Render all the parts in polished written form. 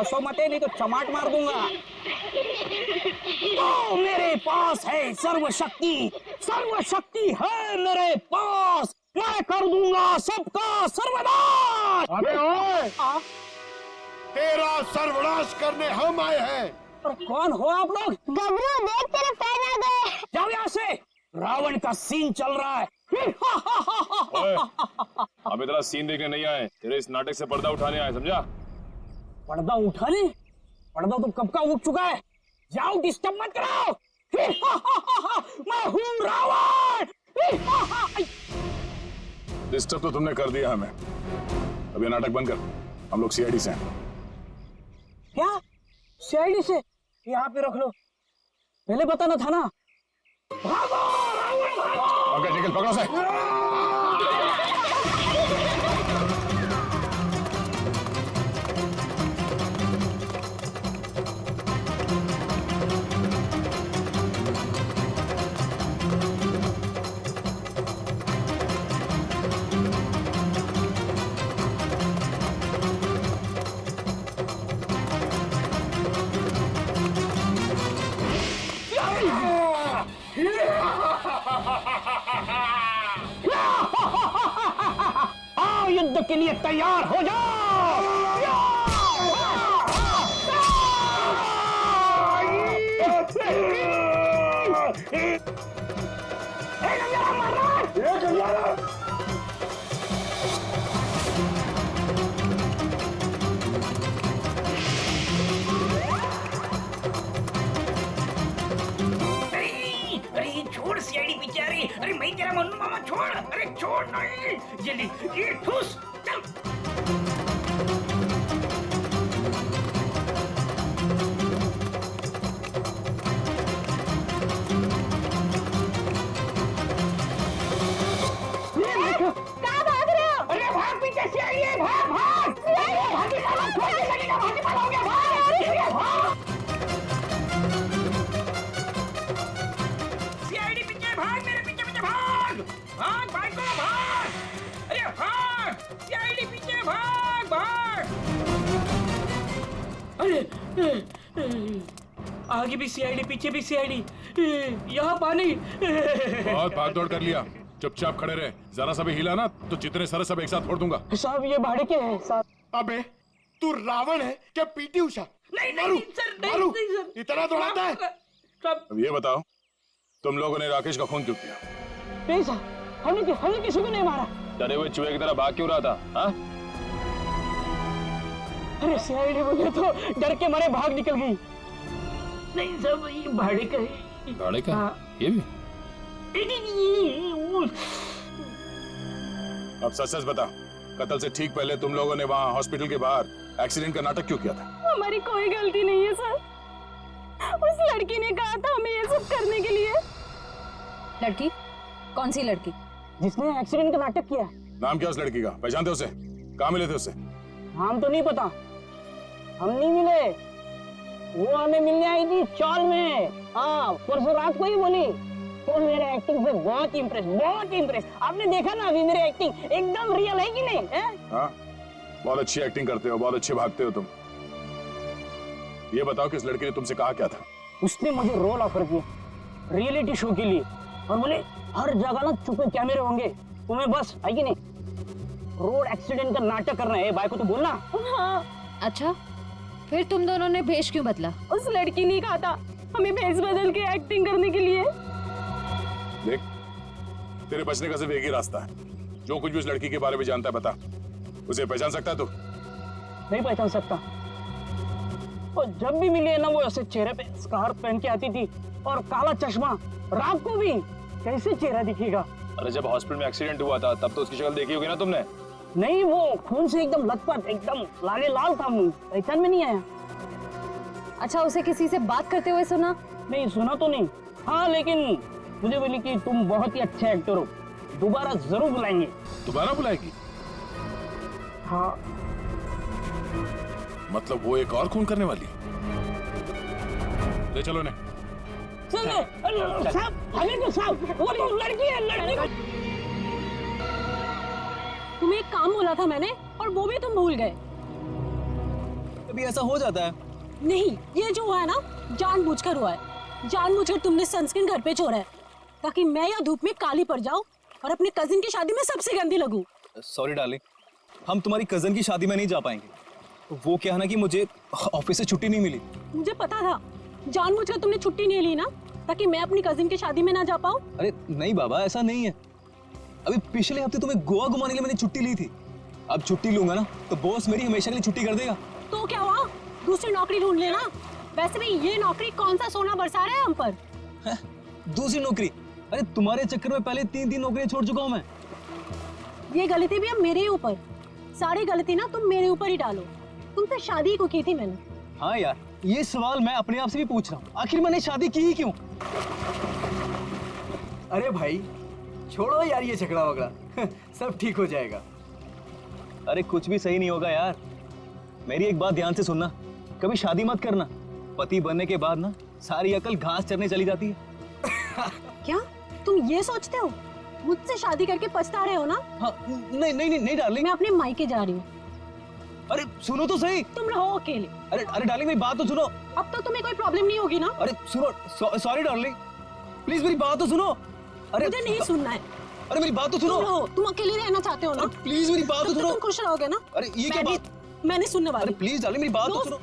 हंसो मते नहीं तो चमाट मार दूंगा। तो मेरे पास है सर्वशक्ति, सर्वशक्ति है मेरे पास, मैं कर दूंगा सबका सर्वनाश। अबे ओए, तेरा सर्वनाश करने हम आए हैं। और कौन हो आप लोग? गबरू देख तेरे पैर आ गए। जाओ यहाँ से, रावण का सीन चल रहा है। ओए, हम इतना सीन देखने नहीं आए, तेरे इस नाटक से पर्दा उठाने आए, समझा? पर्दा उठाने? पर्दा तो कब का उठ चुका है। जाओ, डिस्टर्ब मत कराओ। मैं हूँ रावण। डिस्टर्ब तो तुमने कर दिया हमें। अब ये नाटक बंद कर, हम लोग सीआईडी से हैं। क्या सीआईडी से? यहाँ पे रख लो, पहले बताना था ना। भागो रावण भागो। ओके निकल, पकड़ो से। आओ, युद्ध के लिए तैयार हो जाओ। अरे छोड़ सीआईडी पीछे आ रही। अरे मैं तेरा मन्नू मामा, छोड़। अरे छोड़ नहीं, जल्दी ये ठूस चल। कहाँ भाग रहे हो? अरे भाग, पीछे सीआईडी है, भाग भाग। भागी साला, छोटी लगेगा, भागी भागोगे, भाग। सीआईडी पीछे भाग, मेरे पीछे पीछे भाग। भाग भाग को भाग। अरे भाग, सीआईडी पीछे भाग भाग। अरे आगे भी सीआईडी, पीछे भी सीआईडी, यहाँ पानी। बहुत भाग दौड़ कर लिया, चुपचाप खड़े रहे। जरा सा भी हिला ना तो जितने सारे सब एक साथ फोड़ दूंगा। साहब ये भाड़े के हैं साहब। अबे तू रावण है क्या पीटी उषा? नहीं मारू, नहीं सर, मारू। नहीं सर, इतना दौड़ाता है? सब अब ये बताओ, तुम लोगों ने राकेश का खून क्यों किया? नहीं साहब, हमने किसी को नहीं मारा। डरे हुए चूहे की तरह भाग क्यों रहा था? हाँ? अरे सीआईडी बोले तो डर के मारे भाग निकल गई। नहीं सब ये भाड़े का है। भाड़े का? हाँ। ये भी? नहीं, वो अब सच सच बता, कत्ल से ठीक पहले तुम लोगों ने वहाँ हॉस्पिटल के बाहर एक्सीडेंट का नाटक क्यों किया था? हमारी कोई गलती नहीं है सर। उस लड़की ने कहा था हमें ये सब करने के लिए। लड़की? कौन सी लड़की? जिसने एक्सीडेंट का नाटक किया। नाम क्या उस लड़की का? पहचानते उसे? कहाँ मिले थे उससे? नाम तो नहीं पता, हम नहीं मिले। वो हमें मिलने आई थी चौल में। हाँ, परसों रात को ही बोली। तो मेरे एक्टिंग से बहुत इम्प्रेस। आपने देखा ना अभी मेरी एक्टिंग एकदम रियल है कि नहीं है? हाँ, बहुत अच्छी एक्टिंग करते हो, बहुत अच्छे भागते हो तुम। ये बताओ कि इस लड़की ने तुमसे कहा क्या था? उसने मुझे रोल ऑफर किया रियलिटी शो के लिए और बोले हर जगह ना छुपे कैमरे होंगे, तुम्हें बस है कि नहीं रोड एक्सीडेंट का नाटक करना है। भाई को तो बोलना। हाँ, अच्छा, फिर तुम दोनों ने भेष क्यों बदला? उस लड़की ने कहा था हमें भेष बदल के एक्टिंग करने के लिए। देख, तेरे बचने का सिर्फ एक ही रास्ता है। जो कुछ भी उस लड़की के बारे में जानता है बता। उसे पहचान सकता है तू? नहीं पहचान सकता। और जब भी मिली है ना, वो ऐसे चेहरे पे स्कार्फ पहन के आती थी और काला चश्मा। रात को भी कैसे चेहरा दिखेगा? अरे जब हॉस्पिटल में एक्सीडेंट हुआ था तब तो उसकी शक्ल देखी होगी ना तुमने? नहीं, वो खून से एकदम लथपथ, एकदम लाले लाल था मुंह, पहचान में नहीं आया। अच्छा, उसे किसी से बात करते हुए सुना? नहीं सुना तो नहीं। हाँ, लेकिन मुझे बोली कि तुम बहुत ही अच्छे एक्टर हो, दोबारा जरूर बुलाएंगे। दोबारा बुलाएगी? हाँ। मतलब वो एक और खून करने वाली? ले चलो ने। साहब, हमें तो साहब, वो लड़की है, लड़की। तुम्हें एक काम बोला था मैंने और वो भी तुम भूल गए। कभी ऐसा हो जाता है। नहीं, ये जो हुआ है ना जानबूझकर हुआ है। जानबूझकर तुमने सनस्क्रीन घर पे छोड़ा है ताकि मैं या धूप में काली पड़ जाऊं और अपने कजिन की शादी में सबसे गंदी लगूं। सॉरी डार्लिंग, हम तुम्हारी कजन की शादी में नहीं जा पाएंगे। वो क्या है ना कि मुझे ऑफिस से छुट्टी नहीं मिली। मुझे पता था, जानबूझकर तुमने छुट्टी नहीं ली ना ताकि मैं अपनी कजिन की शादी में ना जा पाऊं। अरे नहीं बाबा, ऐसा नहीं है। अभी पिछले हफ्ते तुम्हें गोवा घुमाने के लिए मैंने छुट्टी ली थी। अब छुट्टी लूंगा ना तो बॉस मेरी हमेशा के लिए छुट्टी कर देगा। तो क्या हुआ, दूसरी नौकरी ढूंढ लेना। वैसे भी ये नौकरी कौन सा सोना बरसा रहा है हम पर। दूसरी नौकरी? अरे तुम्हारे चक्कर में पहले 3 नौकरियां छोड़ चुका हूं मैं। ये गलती भी अब मेरे ही ऊपर। सारी गलती ना तुम मेरे ऊपर ही डालो। तुमसे शादी को की थी मैंने। हाँ यार, ये सवाल मैं अपने आप से भी पूछ रहा हूँ, आखिर मैंने शादी की ही क्यों? अरे भाई छोड़ो यार ये झगड़ा वगड़ा सब ठीक हो जाएगा। अरे कुछ भी सही नहीं होगा यार। मेरी एक बात ध्यान से सुनना, कभी शादी मत करना। पति बनने के बाद ना सारी अकल घास चरने चली जाती है। क्या तुम ये सोचते हो मुझसे शादी करके पछता रहे हो ना? हाँ, नहीं डार्लिंग। मैं अपने मायके जा रही हूँ। अरे सुनो तो सही। तुम रहो अकेले। अरे डार्लिंग मेरी बात तो सुनो। अब तो तुम्हें कोई प्रॉब्लम नहीं होगी ना? अरे सुनो, सॉरी डार्लिंग, प्लीज मेरी बात तो सुनो। अरे मुझे नहीं सुनना है। अरे मेरी बात तो सुनो। तुम रहो, तुम अकेले रहना चाहते हो ना? प्लीज मेरी बात तो सुनो। तुम खुश रहोगे ना? अरे ये क्या बात? मैं नहीं सुनने वाली। अरे प्लीज डार्लिंग मेरी बात तो सुनो।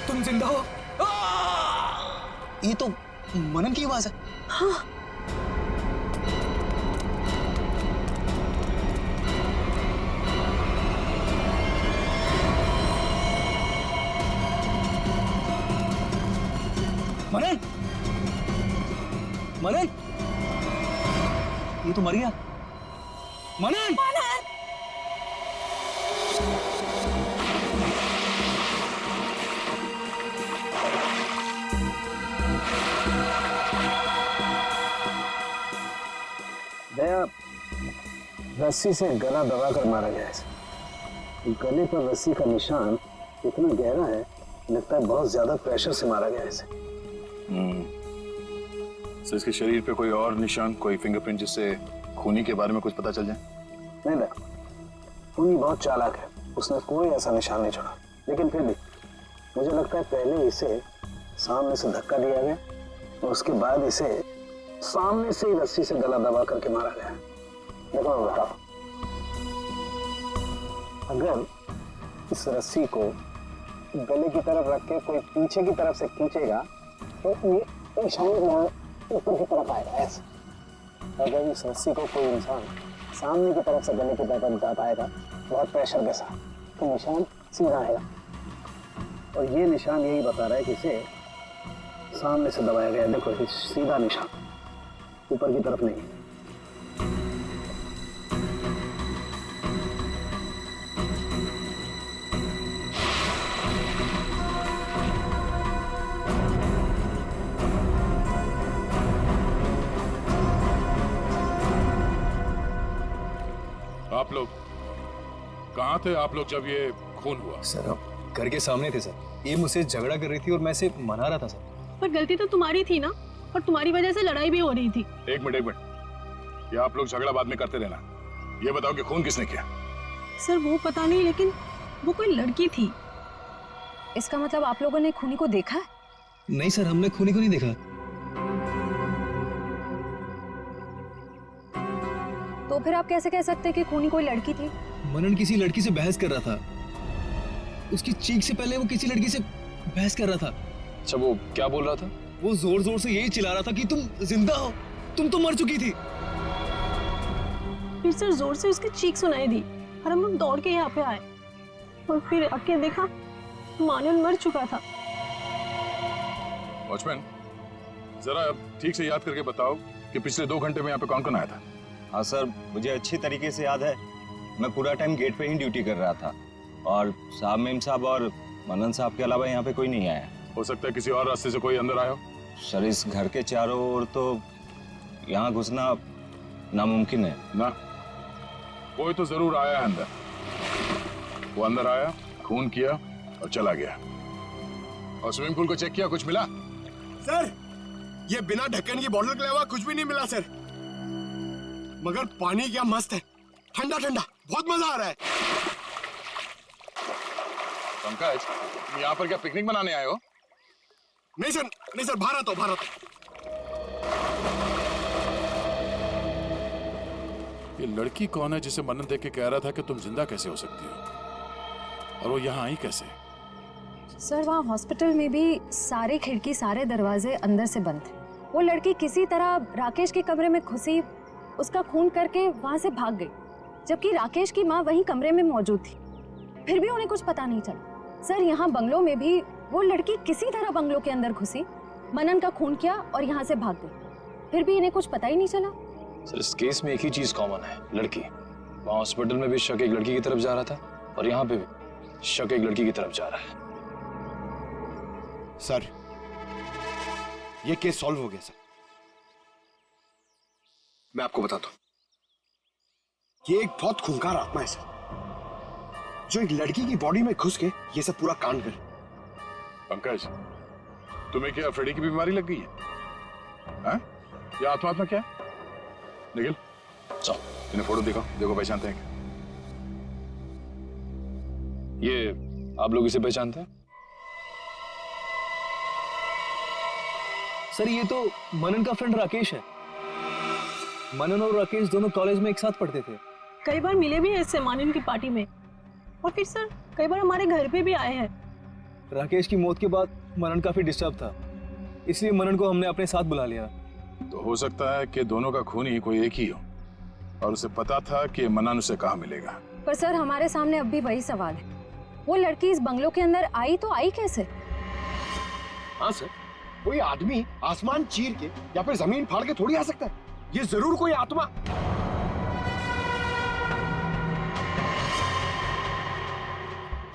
तुम जिंदा हो? ये तो मनन की आवाज है। हाँ। मनन, मनन, ये तो मर गया। मनन, दया रस्सी से गला दबाकर मारा गया है। गले पर रस्सी का निशान इतना गहरा है, लगता है बहुत ज्यादा प्रेशर से मारा गया है इसे। तो इसके शरीर पे कोई और निशान, कोई फिंगरप्रिंट जिससे खूनी के बारे में कुछ पता चल जाए? नहीं देखो, खूनी बहुत चालाक है, उसने कोई ऐसा निशान नहीं छोड़ा। लेकिन फिर भी मुझे लगता है पहले इसे सामने से धक्का दिया गया और उसके बाद इसे सामने से ही रस्सी से गला दबा करके मारा गया। देखो मैं बताओ, अगर इस रस्सी को गले की तरफ रख के कोई पीछे की तरफ से खींचेगा तो ये निशान ऊपर की तरफ आएगा ऐसे। अगर इस रस्सी को कोई इंसान सामने की तरफ से गले की तरफ दबाएगा बहुत प्रेशर के साथ, तो निशान सीधा आएगा। और ये निशान यही बता रहा है कि इसे सामने से दबाया गया। देखो ये सीधा निशान, ऊपर की तरफ नहीं। आप लोग कहाँ थे? आप लोग जब ये खून हुआ? सर हम घर के सामने थे सर। ये मुझसे झगड़ा कर रही थी और मैं इसे मना रहा था सर। पर गलती तो तुम्हारी थी ना, और तुम्हारी वजह से लड़ाई भी हो रही थी। एक मिनट, ये आप लोग झगड़ा बाद में करते रहना। ये बताओ कि खून किसने किया? सर वो पता नहीं, लेकिन वो कोई लड़की थी। इसका मतलब आप लोगों ने खूनी को देखा है? नहीं सर, हमने खूनी को नहीं देखा। तो फिर आप कैसे कह सकते हैं कि खूनी कोई लड़की थी? मनन किसी लड़की से बहस कर रहा था। उसकी चीख से पहले वो किसी लड़की से बहस कर रहा था। अच्छा, वो क्या बोल रहा था? वो जोर जोर से यही चिल्ला रहा था कि तुम जिंदा हो, तुम तो मर चुकी थी। फिर सर जोर से उसकी चीख सुनाई दी और हम लोग दौड़ के यहाँ पे आए और फिर आके देखा मानन मर चुका था। वॉचमैन, जरा ठीक से याद करके बताओ कि पिछले 2 घंटे में यहाँ पे कौन कौन आया था? हाँ सर, मुझे अच्छी तरीके से याद है। मैं पूरा टाइम गेट पे ही ड्यूटी कर रहा था और साहब मेम साहब और मनन साहब के अलावा यहाँ पे कोई नहीं आया। हो सकता है किसी और रास्ते से कोई अंदर आया हो। सर इस घर के चारों ओर तो यहाँ घुसना नामुमकिन है ना। कोई तो जरूर आया है अंदर। वो अंदर आया, खून किया और चला गया। और स्विमिंग पूल को चेक किया, कुछ मिला? सर ये बिना ढक्कन की बोतल के अलावा कुछ भी नहीं मिला सर, मगर पानी क्या मस्त है, ठंडा ठंडा, बहुत मजा आ रहा है। पंकज, तुम यहाँ पर क्या पिकनिक मनाने आए हो? नहीं सर, नहीं सर, भारत हो भारत। ये लड़की कौन है जिसे मनन देख के कह रहा था कि तुम जिंदा कैसे हो सकती हो, और वो यहाँ आई कैसे? सर वहाँ हॉस्पिटल में भी सारे खिड़की सारे दरवाजे अंदर से बंद थे। वो लड़की किसी तरह राकेश के कमरे में घुसी, उसका खून करके वहाँ से भाग गई, जबकि राकेश की माँ वहीं कमरे में मौजूद थी। फिर भी उन्हें कुछ पता नहीं चला। सर यहाँ बंगलों में भी वो लड़की किसी तरह बंगलों के अंदर घुसी, मनन का खून किया और यहाँ से भाग गई, फिर भी इन्हें कुछ पता ही नहीं चला। सर इस केस में एक ही चीज कॉमन है, लड़की। वहाँ हॉस्पिटल में भी शक एक लड़की की तरफ जा रहा था और यहाँ पे भी शक एक लड़की की तरफ जा रहा है। सर ये केस सॉल्व हो गया सर। मैं आपको बताता हूं, ये एक बहुत खूंखार आत्मा है सर, जो एक लड़की की बॉडी में घुस के ये सब पूरा कांड करे। पंकज, तुम्हें क्या फ्रेडी की बीमारी लग गई है? हाँ? ये आत्मा क्या है? निखिल, चलो इन्हें फोटो दिखाओ, देखो पहचानते हैं क्या? ये आप लोग इसे पहचानते हैं? सर ये तो मनन का फ्रेंड राकेश है। मनन और राकेश दोनों कॉलेज में एक साथ पढ़ते थे। कई बार मिले भी हैं इससे मनन की पार्टी में, और फिर सर कई बार हमारे घर पे भी आए हैं। राकेश की मौत के बाद मनन काफी डिस्टर्ब था, इसलिए मनन को हमने अपने साथ बुला लिया। तो हो सकता है कि दोनों का खून ही कोई एक ही हो, और उसे पता था कि मनन उसे कहाँ मिलेगा। पर सर हमारे सामने अब भी वही सवाल है, वो लड़की इस बंगलों के अंदर आई तो आई कैसे? हाँ सर, कोई आदमी आसमान चीर के या फिर जमीन फाड़ के थोड़ी आ सकता है, ये जरूर कोई आत्मा।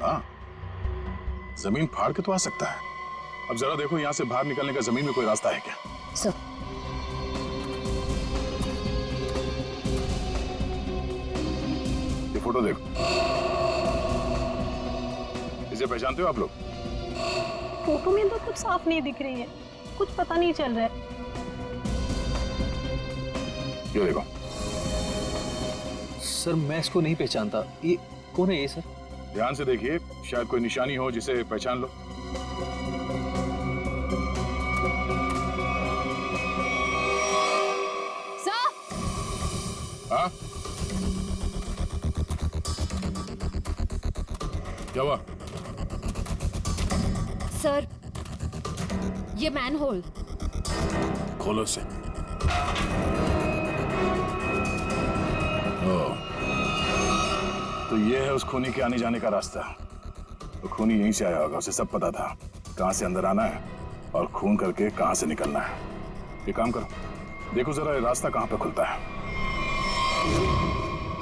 हाँ, जमीन फाड़ के तो आ सकता है। अब जरा देखो यहाँ से बाहर निकलने का जमीन में कोई रास्ता है क्या? सर ये फोटो देखो, इसे पहचानते हो आप लोग? फोटो में तो कुछ साफ नहीं दिख रही है, कुछ पता नहीं चल रहा है। ये देखो। सर मैं इसको नहीं पहचानता, ये कौन है ये सर? ध्यान से देखिए, शायद कोई निशानी हो जिसे पहचान लो। सर हाँ, क्या हुआ? सर ये मैनहोल। खोलो से। तो ये है उस खूनी के आने जाने का रास्ता। तो खूनी यहीं से आया होगा, उसे सब पता था कहां से अंदर आना है और खून करके कहां से निकलना है। ये काम करो, देखो जरा ये रास्ता कहां पे खुलता है।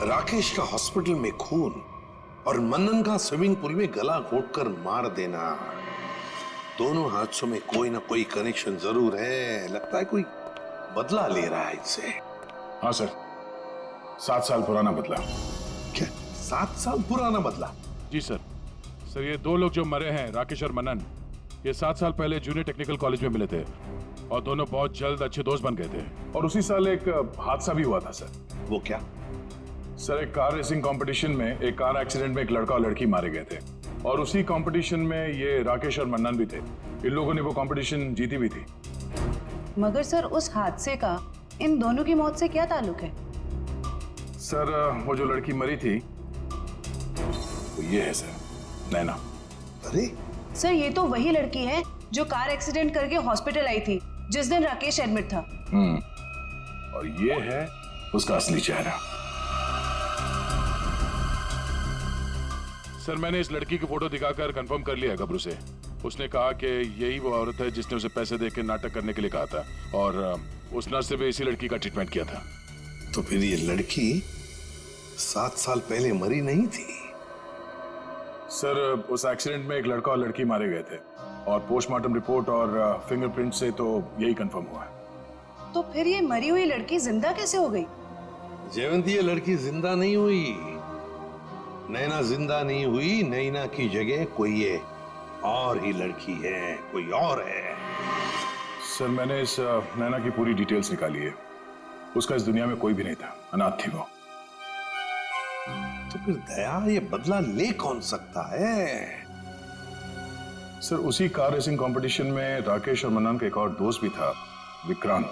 राकेश का हॉस्पिटल में खून और मनन का स्विमिंग पूल में गला घोटकर मार देना, दोनों हादसों में कोई ना कोई कनेक्शन जरूर है। लगता है कोई बदला ले रहा है इससे। हाँ सर, 7 साल पुराना बदला। क्या 7 साल पुराना बदला? जी सर। सर ये 2 लोग जो मरे हैं, राकेश और मनन, ये 7 साल पहले जूनियर टेक्निकल कॉलेज में मिले थे और दोनों बहुत जल्द अच्छे दोस्त बन गए थे। और उसी साल एक हादसा भी हुआ था सर। वो क्या? सर एक कार रेसिंग कंपटीशन में एक कार एक्सीडेंट में एक लड़का और लड़की मारे गए थे, और उसी कंपटीशन में ये राकेश और मनन भी थे। इन लोगों ने वो कंपटीशन जीती भी थी। मगर सर उस हादसे का इन दोनों की मौत से क्या ताल्लुक है? सर वो जो लड़की मरी थी वो ये है सर, नैना। अरे सर ये तो वही लड़की है जो कार एक्सीडेंट करके हॉस्पिटल आई थी जिस दिन राकेश एडमिट था। और ये है उसका असली चेहरा। सर मैंने इस लड़की की फोटो दिखाकर कंफर्म कर लिया गबरू से। उसने कहा कि यही वो औरत है जिसने उसे पैसे देकर नाटक करने के लिए कहा था, और उस नर्स से भी इसी लड़की का ट्रीटमेंट किया था। तो फिर ये लड़की 7 साल पहले मरी नहीं थी? सर उस एक्सीडेंट में एक लड़का और लड़की मारे गए थे, और पोस्टमार्टम रिपोर्ट और फिंगरप्रिंट से तो यही कंफर्म हुआ है। तो फिर ये मरी हुई लड़की जिंदा कैसे हो गई? जयवंती, ये लड़की जिंदा नहीं हुई, नैना जिंदा नहीं हुई। नैना की जगह कोई ये और ही लड़की है, कोई और है। सर मैंने इस नैना की पूरी डिटेल्स निकाली है। उसका इस दुनिया में कोई भी नहीं था, अनाथ थी वो। तो फिर दया ये बदला ले कौन सकता है? सर उसी कार रेसिंग कंपटीशन में राकेश और मन्नान का एक और दोस्त भी था, विक्रांत।